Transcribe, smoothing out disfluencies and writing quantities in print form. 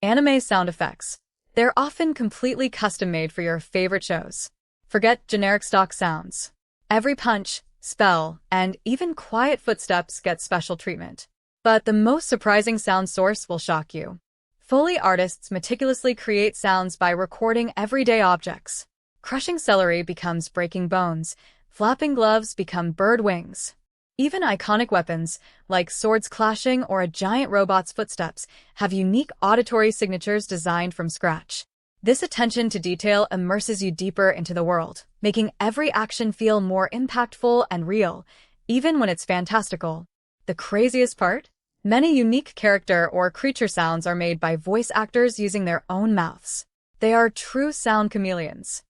Anime sound effects. They're often completely custom-made for your favorite shows. Forget generic stock sounds. Every punch, spell, and even quiet footsteps get special treatment. But the most surprising sound source will shock you. Foley artists meticulously create sounds by recording everyday objects. Crushing celery becomes breaking bones. Flapping gloves become bird wings. Even iconic weapons, like swords clashing or a giant robot's footsteps, have unique auditory signatures designed from scratch. This attention to detail immerses you deeper into the world, making every action feel more impactful and real, even when it's fantastical. The craziest part? Many unique character or creature sounds are made by voice actors using their own mouths. They are true sound chameleons.